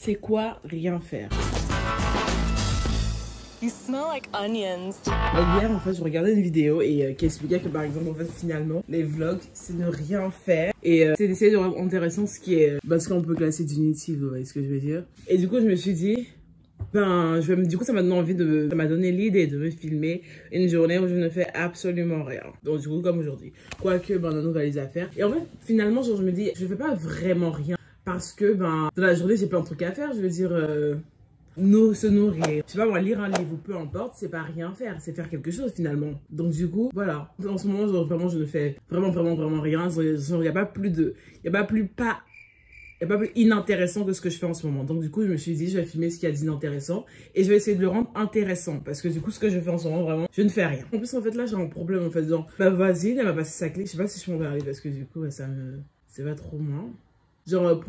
c'est quoi rien faire? You smell like onions. Hier, en fait, je regardais une vidéo et qui expliquait que, par exemple, en fait, finalement, les vlogs, c'est ne rien faire. Et c'est d'essayer de rendre intéressant ce qui est... ce qu'on peut classer d'inutile, vous voyez ce que je veux dire. Et du coup, je me suis dit... du coup, ça m'a donné envie de... Ça m'a donné l'idée de me filmer une journée où je ne fais absolument rien. Donc, du coup, comme aujourd'hui. Quoique, on a nos valises à faire. Et en fait, finalement, genre, je me dis, je fais pas vraiment rien. Parce que, dans la journée, j'ai plein de trucs à faire. Je veux dire... se nourrir, je sais pas moi, lire un livre ou peu importe, c'est pas rien faire, c'est faire quelque chose finalement. Donc du coup, voilà. En ce moment, genre, vraiment, je ne fais vraiment rien. Il n'y a pas plus inintéressant que ce que je fais en ce moment. Donc du coup, je me suis dit, je vais filmer ce qu'il y a d'inintéressant et je vais essayer de le rendre intéressant parce que du coup, ce que je fais en ce moment, vraiment, je ne fais rien. En plus, en fait, là, j'ai un problème en fait. Genre, ma voisine, elle m'a passé sa clé. Je sais pas si je peux en parler parce que du coup, c'est pas trop moi. Genre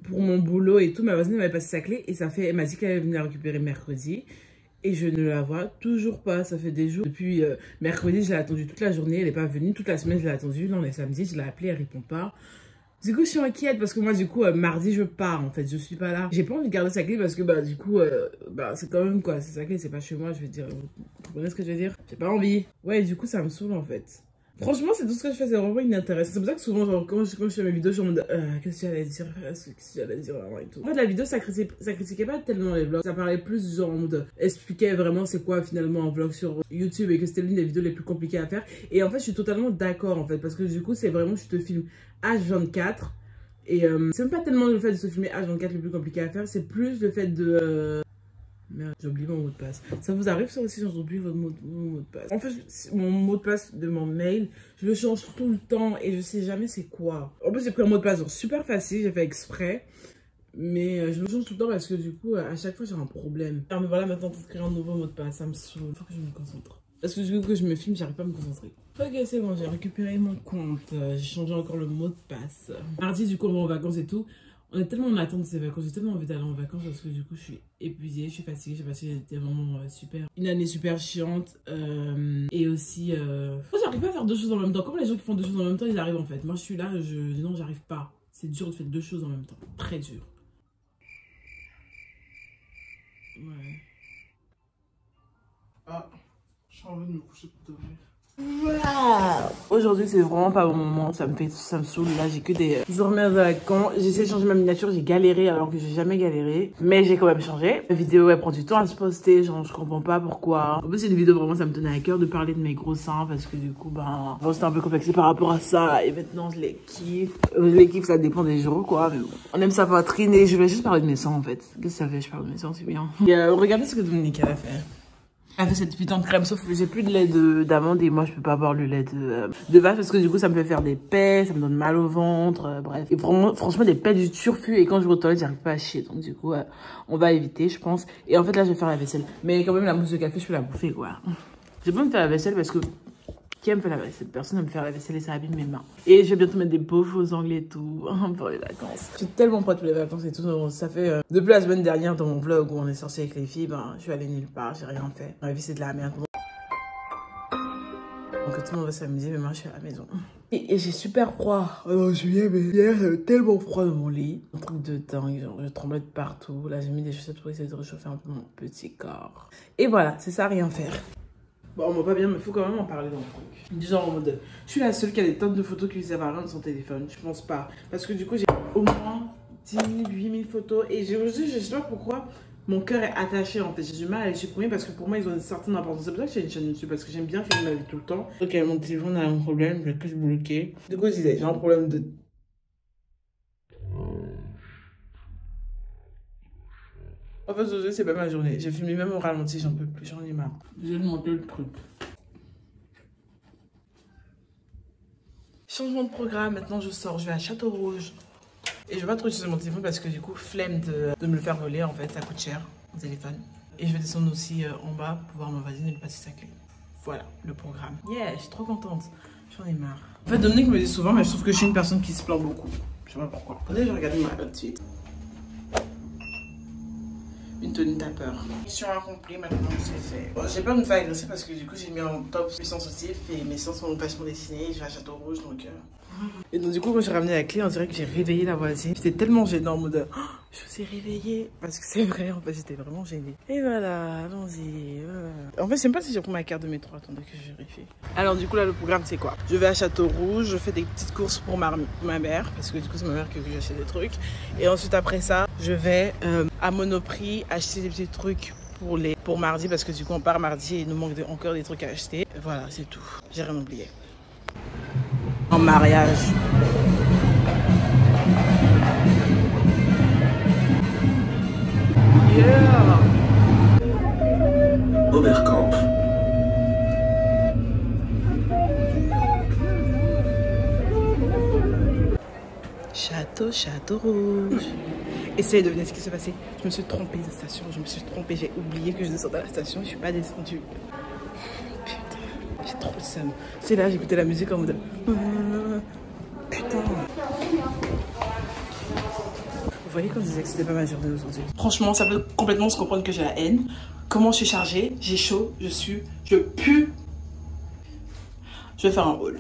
pour mon boulot et tout, ma voisine m'avait passé sa clé et elle m'a dit qu'elle allait venir la récupérer mercredi. Et je ne la vois toujours pas, ça fait des jours. Depuis mercredi, je l'ai attendue toute la journée, elle n'est pas venue. Toute la semaine, je l'ai attendue. Là, on est samedi, je l'ai appelée, elle répond pas. Du coup, je suis inquiète parce que moi, du coup, mardi, je pars en fait, je suis pas là. J'ai pas envie de garder sa clé parce que, du coup, c'est quand même quoi, c'est sa clé, c'est pas chez moi, je veux dire. Vous comprenez ce que je veux dire? J'ai pas envie. Ouais, du coup, ça me saoule en fait. Franchement, c'est tout ce que je fais, c'est vraiment inintéressant. C'est pour ça que souvent, genre, quand je fais mes vidéos, je me dis, qu'est-ce que tu allais dire? Qu'est-ce que tu allais dire vraiment et tout. En fait, la vidéo, ça critiquait pas tellement les vlogs. Ça parlait plus, genre, en mode, expliquait vraiment c'est quoi finalement un vlog sur YouTube et que c'était l'une des vidéos les plus compliquées à faire. Et en fait, je suis totalement d'accord, en fait, parce que du coup, c'est vraiment, je te filme H24. Et c'est même pas tellement le fait de se filmer H24 le plus compliqué à faire, c'est plus le fait de... Merde, j'ai oublié mon mot de passe. Ça vous arrive ça aussi, j'oublie votre mot de passe? En fait, mon mot de passe de mon mail, je le change tout le temps et je sais jamais c'est quoi. En plus, j'ai pris un mot de passe genre, super facile, j'ai fait exprès. Mais je le change tout le temps parce que du coup, à chaque fois, j'ai un problème. Alors, mais voilà, maintenant, pour créer un nouveau mot de passe, ça me saoule. Faut que je me concentre. Parce que du coup, que je me filme, j'arrive pas à me concentrer. Ok, c'est bon, j'ai récupéré mon compte. J'ai changé encore le mot de passe. Mardi, du coup, on va en vacances et tout. On est tellement en attente de ces vacances, j'ai tellement envie d'aller en vacances parce que du coup je suis épuisée, je suis fatiguée, j'ai passé vraiment une année super chiante et aussi moi j'arrive pas à faire deux choses en même temps. Comment les gens qui font deux choses en même temps ils arrivent en fait? Moi je suis là, non j'arrive pas, c'est dur de faire deux choses en même temps, très dur. Ouais. Ah, j'ai envie de me coucher pour dormir. Wow. Aujourd'hui c'est vraiment pas bon moment, ça me saoule, là j'ai que des journées de vacances. J'essaie de changer ma miniature, j'ai galéré alors que j'ai jamais galéré, mais j'ai quand même changé. La vidéo elle prend du temps à se poster, genre je comprends pas pourquoi. En plus c'est une vidéo vraiment, ça me tenait à cœur de parler de mes gros seins parce que du coup bon, j'étais un peu complexée par rapport à ça et maintenant je les kiffe. Ça dépend des jours quoi, mais bon. On aime sa poitrine et je vais juste parler de mes seins en fait. Qu'est-ce que ça fait? Je parle de mes seins, c'est bien. Et regardez ce que Dominique a fait. Elle fait cette putain de crème, sauf que j'ai plus de lait d'amande et moi je peux pas boire le lait de vache parce que du coup ça me fait faire des paix, ça me donne mal au ventre, bref. Et franchement des paix du turfu et quand je vais aux toilettes j'arrive pas à chier donc du coup on va éviter je pense. Et en fait là je vais faire la vaisselle. Mais quand même la mousse de café je peux la bouffer quoi. J'ai pas me faire la vaisselle parce que qui aime faire la vaisselle? Personne aime faire la vaisselle et ça abîme mes mains. Et je vais bientôt mettre des beaux faux ongles et tout pour les vacances. Je suis tellement prête pour les vacances et tout. Ça fait depuis la semaine dernière dans mon vlog où on est sorti avec les filles, je suis allée nulle part, j'ai rien fait. Ma vie c'est de la merde. Donc tout le monde va s'amuser mais moi je suis à la maison. Et j'ai super froid. Oh non, juillet, mais hier j'avais tellement froid dans mon lit. Un truc de dingue, genre je tremblais de partout. Là j'ai mis des chaussettes pour essayer de réchauffer un peu mon petit corps. Et voilà, c'est ça, rien faire. Bon, on va pas bien, mais il faut quand même en parler dans le truc. Genre en mode, je suis la seule qui a des tonnes de photos qui lui servent à rien de son téléphone. Je pense pas. Parce que du coup, j'ai au moins 10 000, 8 000 photos. Et je sais pas pourquoi mon cœur est attaché en fait. J'ai du mal à les supprimer parce que pour moi, ils ont une certaine importance. C'est pour ça que j'ai une chaîne YouTube. Parce que j'aime bien filmer ma vie tout le temps. Ok, mon téléphone a un problème. Je vais que je bloquer. Du coup, je disais, j'ai un problème de. En fait, aujourd'hui, c'est pas ma journée. J'ai filmé même au ralenti, j'en peux plus, j'en ai marre. J'ai monté le truc. Changement de programme, maintenant je sors, je vais à Château-Rouge. Et je vais pas trop utiliser mon téléphone parce que du coup, flemme de me le faire voler en fait, ça coûte cher, mon téléphone. Et je vais descendre aussi en bas pour voir ma voisine et lui passer sa clé. Voilà, le programme. Yeah, je suis trop contente, j'en ai marre. En fait, Dominique me dit souvent, mais je trouve que je suis une personne qui se plaint beaucoup. Je sais pas pourquoi. Attendez, je vais regarder ma note de suite. une tenue tapeur. Mission accomplie, maintenant c'est fait. Bon, j'ai peur de me faire agresser parce que du coup j'ai mis en top puissance sensitif et mes sens sont vachement dessinés. Je vais à Château Rouge donc. Et donc du coup quand j'ai ramené la clé, on dirait que j'ai réveillé la voisine. J'étais tellement gênée en mode oh, je vous ai réveillé. Parce que c'est vrai, en fait j'étais vraiment gênée. Et voilà, allons-y. En fait je sais pas si j'ai pris ma carte de métro, attendez que je vérifie. Alors du coup là le programme c'est quoi? Je vais à Château Rouge, je fais des petites courses pour ma mère. Parce que du coup c'est ma mère qui veut que j'achète des trucs. Et ensuite après ça, je vais à Monoprix acheter des petits trucs pour mardi. Parce que du coup on part mardi et il nous manque encore des trucs à acheter. Voilà, c'est tout. J'ai rien oublié. En mariage. Yeah. Oberkamp. Château Rouge. Essayez de deviner ce qui s'est passé. Je me suis trompée de station. Je me suis trompée. J'ai oublié que je descendais à la station. Je suis pas descendue. Putain, j'ai trop le seum. C'est là, j'écoutais la musique en mode. Putain. Vous voyez quand je disais que c'était pas ma journée aujourd'hui. Franchement, ça peut complètement se comprendre que j'ai la haine. Comment je suis chargée, j'ai chaud, je pue. Je vais faire un haul.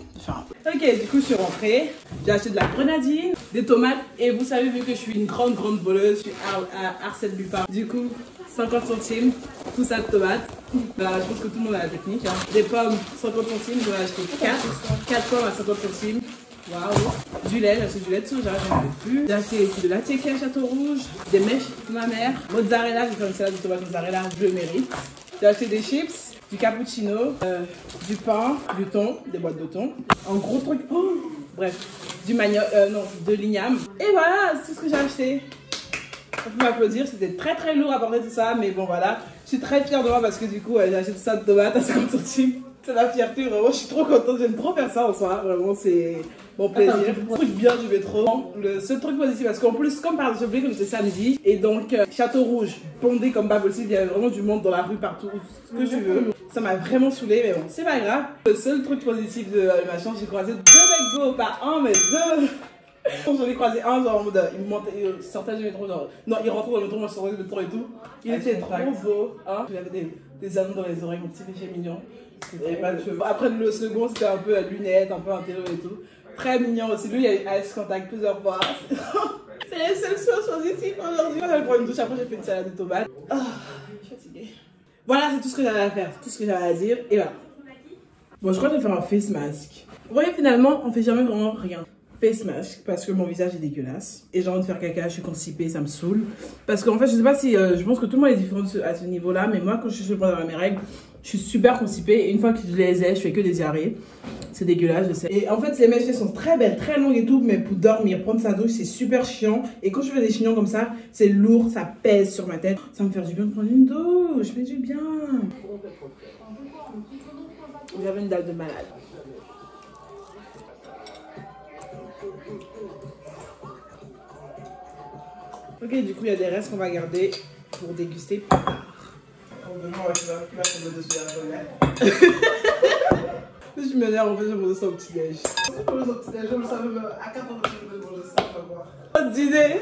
Ok, du coup, je suis rentrée. J'ai acheté de la grenadine, des tomates. Et vous savez, vu que je suis une grande voleuse, je suis à Arsène Lupin. Du coup, 50 centimes, tout ça de tomates. Bah, je pense que tout le monde a la technique. Hein. Des pommes, 50 centimes, je vais acheter 4 pommes à 50 centimes. Waouh. Du lait, j'ai acheté du lait de soja, j'en peux plus. J'ai acheté de la tchéké à Château Rouge, des mèches pour ma mère. Mozzarella, j'ai fait une salade de tomates mozzarella, je le mérite. J'ai acheté des chips, du cappuccino, du pain, du thon, des boîtes de thon. Un gros truc, oh, bref, du manioc, non, de l'igname. Et voilà, c'est tout ce que j'ai acheté. On peut m'applaudir, c'était très lourd à porter tout ça, mais bon voilà. Je suis très fière de moi parce que du coup, j'ai acheté tout ça de tomates à 50 centimes. C'est la fierté, vraiment, je suis trop contente, j'aime trop faire ça en soi, vraiment, c'est mon plaisir. Truc bien du métro. Le seul truc positif, parce qu'en plus, comme par exemple, comme c'était samedi, et donc Château Rouge, bondé comme pas possible, il y avait vraiment du monde dans la rue partout, ce que tu veux. Ça m'a vraiment saoulé, mais bon, c'est pas grave. Le seul truc positif de machin, j'ai croisé 2 mecs beaux, pas un, mais 2. J'en ai croisé un, genre en mode, il sortait du métro, genre, non, il rentrait dans le métro, moi je sortais du métro et tout. Il était trop beau, hein. J'avais des anneaux dans les oreilles, mon petit péché mignon. Pas de cheveux. Après le second, c'était un peu à lunettes, un peu intello et tout. Très mignon aussi. Lui, il a eu Ice Contact plusieurs fois. C'est les seules choses positives aujourd'hui. J'allais prendre une douche, après j'ai fait une salade de tomates. Oh, je suis fatiguée. Voilà, c'est tout ce que j'avais à faire, tout ce que j'avais à dire. Et voilà. Bon, je crois que je vais faire un face mask. Vous voyez, finalement, on fait jamais vraiment rien. Face mask, parce que mon visage est dégueulasse. Et j'ai envie de faire caca, je suis constipée, ça me saoule. Parce qu'en fait, je sais pas si. Je pense que tout le monde est différent à ce niveau-là. Mais moi, quand je suis pendant mes règles, je suis super constipée. Et une fois que je les ai, je fais que des diarrhées. C'est dégueulasse, je sais. Et en fait, les mèches sont très belles, très longues et tout. Mais pour dormir, prendre sa douche, c'est super chiant. Et quand je fais des chignons comme ça, c'est lourd, ça pèse sur ma tête. Ça me fait du bien de prendre une douche, mais du bien. J'avais une dalle de malade. Ok, du coup, il y a des restes qu'on va garder pour déguster plus tard. Je m'énerve, en fait, je mange ça au petit-déj. Je mange au petit-déj, je le savais même à 4 ans, je mange ça, je vais voir. Pas d'idée.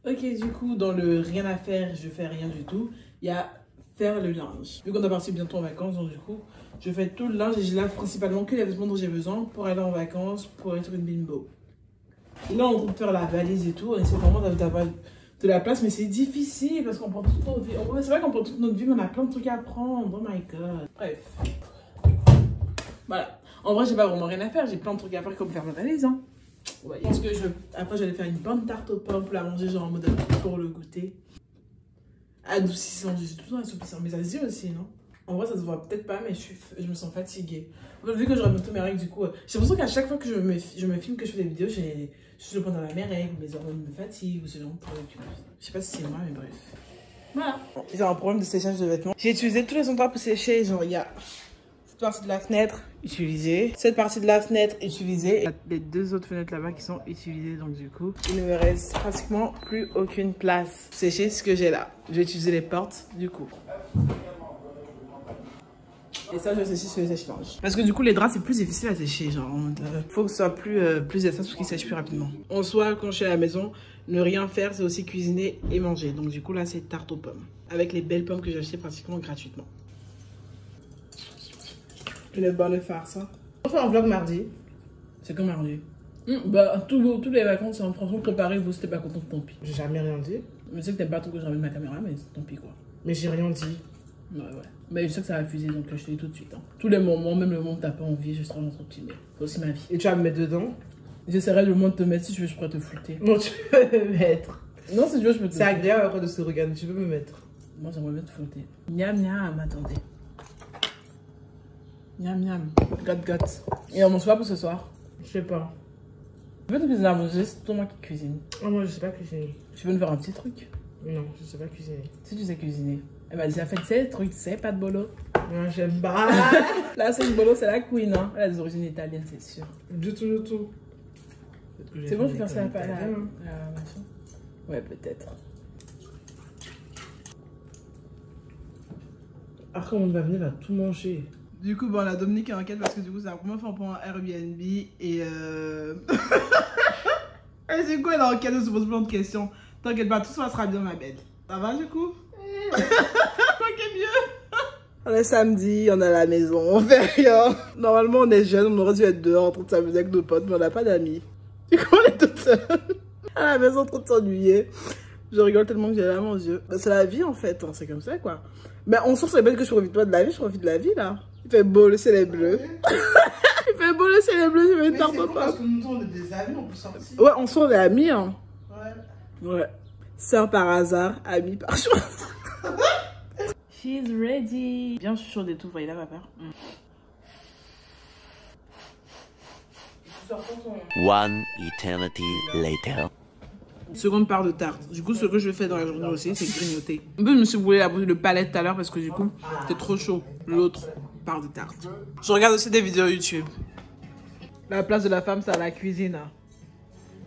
Ok, du coup, dans le rien à faire, je fais rien du tout. Il y a faire le linge. Vu qu'on doit partir bientôt en vacances, donc du coup, je fais tout le linge et je lave principalement que les vêtements dont j'ai besoin pour aller en vacances, pour être une bimbo. Là, on compte faire la valise et tout, et c'est vraiment d'avoir de la place, mais c'est difficile parce qu'on prend toute notre vie. C'est vrai qu'on prend toute notre vie, mais on a plein de trucs à prendre. Oh my god. Bref. Voilà. En vrai, j'ai pas vraiment rien à faire, j'ai plein de trucs à faire comme faire ma valise. Hein. Ouais. Je pense que après, j'allais faire une bonne tarte aux pommes pour la manger, genre en mode pour le goûter. Adoucissant, je suis tout le temps assoupissant, mais ça se dit aussi, non? En vrai, ça se voit peut-être pas, mais je me sens fatiguée. Vu que j'aurais bientôt mes règles, du coup, j'ai l'impression qu'à chaque fois que je me filme, que je fais des vidéos, je suis pendant mes règles, mes hormones me fatiguent ou ce genre de trucs. Je sais pas si c'est moi, mais bref. Voilà. J'ai un problème de séchage de vêtements. J'ai utilisé tous les endroits pour sécher. Genre, il y a cette partie de la fenêtre utilisée, cette partie de la fenêtre utilisée, et les 2 autres fenêtres là-bas qui sont utilisées. Donc, du coup, il ne me reste pratiquement plus aucune place pour sécher ce que j'ai là. Je vais utiliser les portes, du coup. Et ça, je sécher sur le sèche-linge. Parce que du coup, les draps, c'est plus difficile à sécher. Genre, faut que ce soit plus efficace pour qu'ils sèchent plus rapidement. En soi, quand je suis à la maison, ne rien faire, c'est aussi cuisiner et manger. Donc, du coup, là, c'est tarte aux pommes. Avec les belles pommes que j'ai achetées pratiquement gratuitement. Une bonne farce. On fait un vlog mardi. C'est comme mardi. Bah, tous les vacances, c'est en franchement préparé. Vous, c'était pas content, tant pis. J'ai jamais rien dit. Mais je sais que t'aimes pas trop que je ramène ma caméra, mais tant pis quoi. Mais j'ai rien dit. Ouais. Mais je sais que ça va fuser, donc je te dis tout de suite. Hein. Tous les moments, même le moment où t'as pas envie, je serai dans ton petit. C'est aussi ma vie. Et tu vas me mettre dedans? J'essaierai le moins de te mettre. Si tu veux, je pourrais te flouter. Non, tu peux me mettre. Non, si tu veux, je peux te. C'est agréable après de se regarder. Tu peux me mettre. Moi, j'aimerais bien te flouter. Miam, miam, attendez. Miam, miam. Got. Et on mange quoi pour ce soir? Je sais pas. Tu veux te cuisiner à manger? C'est toi moi qui cuisine. Oh, moi, je sais pas cuisiner. Tu veux me faire un petit truc? Non, je sais pas cuisiner. Si tu sais cuisiner. Elle m'a déjà fait ces trucs, tu sais, pas de bolo. Non, j'aime pas. Là, c'est une bolo, c'est la queen, hein. Elle a des origines italiennes, c'est sûr. Du tout. C'est bon, je vais faire ça à la machin. Ouais, peut-être. Après, on va venir, va tout manger. Du coup, bon, la Dominique est en quête parce que du coup, c'est la première fois qu'on prend un Airbnb et Et c'est quoi, elle est en quête, elle se pose plein de questions. T'inquiète pas, tout se passera bien, ma belle. Ça va, du coup? Quoi qui est mieux? On est samedi, on est à la maison, on fait rien. Normalement, on est jeunes, on aurait dû être dehors en train de s'amuser avec nos potes, mais on n'a pas d'amis. Du coup, on est toute seule à la maison en train de s'ennuyer. Je rigole tellement que j'ai la main aux yeux. Bah, c'est la vie en fait, hein. C'est comme ça quoi. Mais on sort, c'est bête que je profite pas de la vie, je profite de la vie là. Il fait beau, le ciel est bleu. Il fait beau, le ciel est bleu, je vais une tarte aux pommes. Parce que nous, on est des amis, on peut sortir. Ouais, on sort des amis, hein. Ouais. Sœur par hasard, amie par choix. She's ready. Bien chaud et tout, voyez là, ma peur. One eternity later. Seconde part de tarte. Du coup, ce que je fais dans la journée aussi, c'est grignoter. En plus, je me suis brûlé le palais tout à l'heure parce que du coup, c'était trop chaud. L'autre part de tarte. Je regarde aussi des vidéos YouTube. La place de la femme, c'est à la cuisine.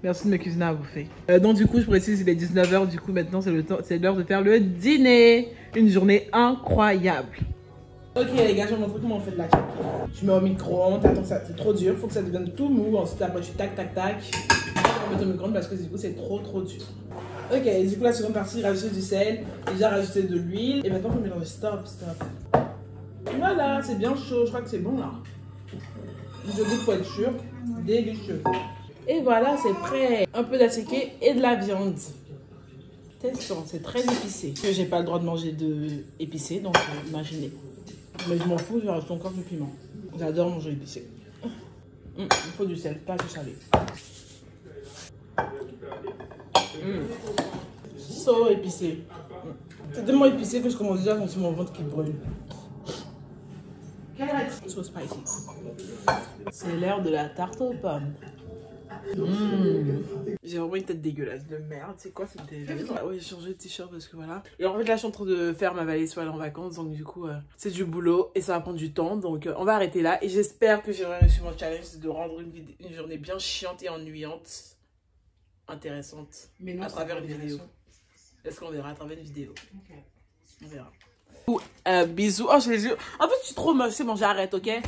Merci de me cuisiner à bouffer. Donc du coup, je précise, il est 19 h. Du coup, maintenant, c'est l'heure de faire le dîner. Une journée incroyable. Ok les gars, je vais vous montrer comment on fait de la cake. Tu mets au micro-ondes, attends, c'est trop dur, faut que ça devienne tout mou. Ensuite après tu tac. On met au micro-ondes parce que du coup c'est trop dur. Ok, du coup la seconde partie, rajouter du sel, déjà rajouter de l'huile. Et maintenant on peut mélanger, stop. Voilà, c'est bien chaud, je crois que c'est bon là. Je goûte pour être sûr, délicieux. Et voilà, c'est prêt. Un peu d'attiqué et de la viande. Testons, c'est très épicé. J'ai pas le droit de manger de épicé, donc imaginez. Mais je m'en fous, je rajoute encore du piment. J'adore manger épicé. Il faut du sel, pas du salé. So épicé. C'est tellement épicé que je commence déjà à sentir mon ventre qui brûle. So spicy. C'est l'heure de la tarte aux pommes. J'ai vraiment une tête dégueulasse de merde. C'est quoi cette tête? Ouais, j'ai changé de t-shirt parce que voilà. Et en fait, là, je suis en train de faire ma valise pour aller en vacances. Donc, du coup, c'est du boulot et ça va prendre du temps. Donc, on va arrêter là. Et j'espère que j'ai réussi mon challenge, c'est de rendre une journée bien chiante et ennuyante, intéressante, mais non, à travers une vidéo. Est-ce qu'on verra à travers une vidéo? On verra. Bisous. Oh, j'ai les yeux. En fait, je suis trop moche. C'est bon, j'arrête, ok?